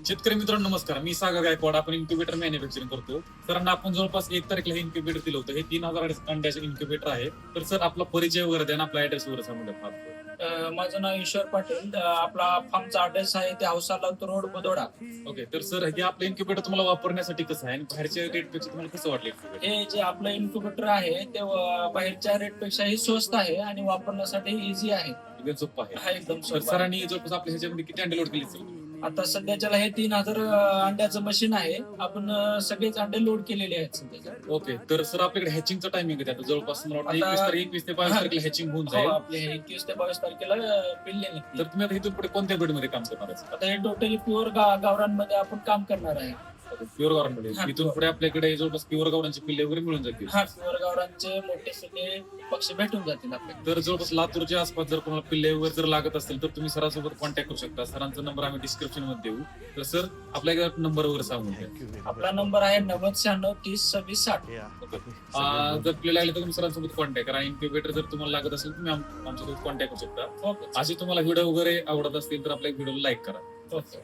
शेतकरी मित्रांनो नमस्कार. मी सागर गायकवाड. आपण इन्क्युबेटर मॅन्युफॅक्चरिंग करतो. सरांना आपण जवळपास 1 तारखेला हे इन्क्युबेटर दिलं होतं. हे 3000 अंड्याचं इन्क्युबेटर आहे. तर सर आपला परिचय वगैरे द्या ना, आपला ऍड्रेस वगैरे सांगून द्या. माझं नाव ईश्वर पाटील. आपला फार्मचा ॲड्रेस आहे ते हौसाला रोड बुधोडा. ओके. तर सर हे आपलं इन्क्युबेटर तुम्हाला वापरण्यासाठी कसं आहे आणि बाहेरच्या रेटपेक्षा तुम्हाला कसं वाटलं incubator? हे जे आपलं इन्क्युबेटर आहे ते बाहेरच्या रेटपेक्षाही स्वस्त आहे आणि वापरण्यासाठी इझी आहे. एकदम सोपं आहे. हा एकदम तर सोपा आहे. सरांनी जवळपास आपल्या ह्याच्यामध्ये किती अंडे लोड केले सर? आता सध्याच्याला हे 3000 अंड्याचं मशीन आहे. आपण सगळेच अंडे लोड केलेले आहेत सध्याच्या. ओके. तर सर आपल्याकडे हॅचिंगचं टायमिंग आहे आता जवळपास मला वाटतं आता- 21 ते 22 तारखेला हॅचिंग होऊन हो, जाईल. आपले 21 ते 22 तारखेला पिल्ले तर निघतील. तुम्ही आता इथून पुढे कोणत्या बेडमध्ये काम करणार आहे? आता हे टोटली प्युअर गावरांमध्ये आपण काम करणार आहे. प्युअर गावरानमध्ये हा, इथून पुढे आपल्याकडे जवळपास प्युअर गावरांचे पिल्ले वगैरे मिळून जातील. हा, प्युअर गावरांचे मोठे सगळे पक्षी भेटून जातील आपल्याला. तर जवळपास लातूरच्या आसपास जर कोणाला पिल्ले वगैरे जर लागत असेल तर तुम्ही सरासोबत कॉन्टॅक्ट करू शकता. सरांचा नंबर आम्ही डिस्क्रिप्शन मध्ये देऊ. तर सर आपल्या नंबर वगैरे सांगून द्या. आपला नंबर आहे 9096 30 26 60. जर पिल्ले लागले तर तुम्ही सरांसोबत कॉन्टॅक्ट करा. इन्क्युबेटर जर तुम्हाला लागत असेल तुम्ही आमच्यासोबत कॉन्टॅक्ट करू शकता. ओके असे तुम्हाला व्हिडिओ वगैरे आवडत असतील तर आपल्या व्हिडिओला लाईक करा. ओके.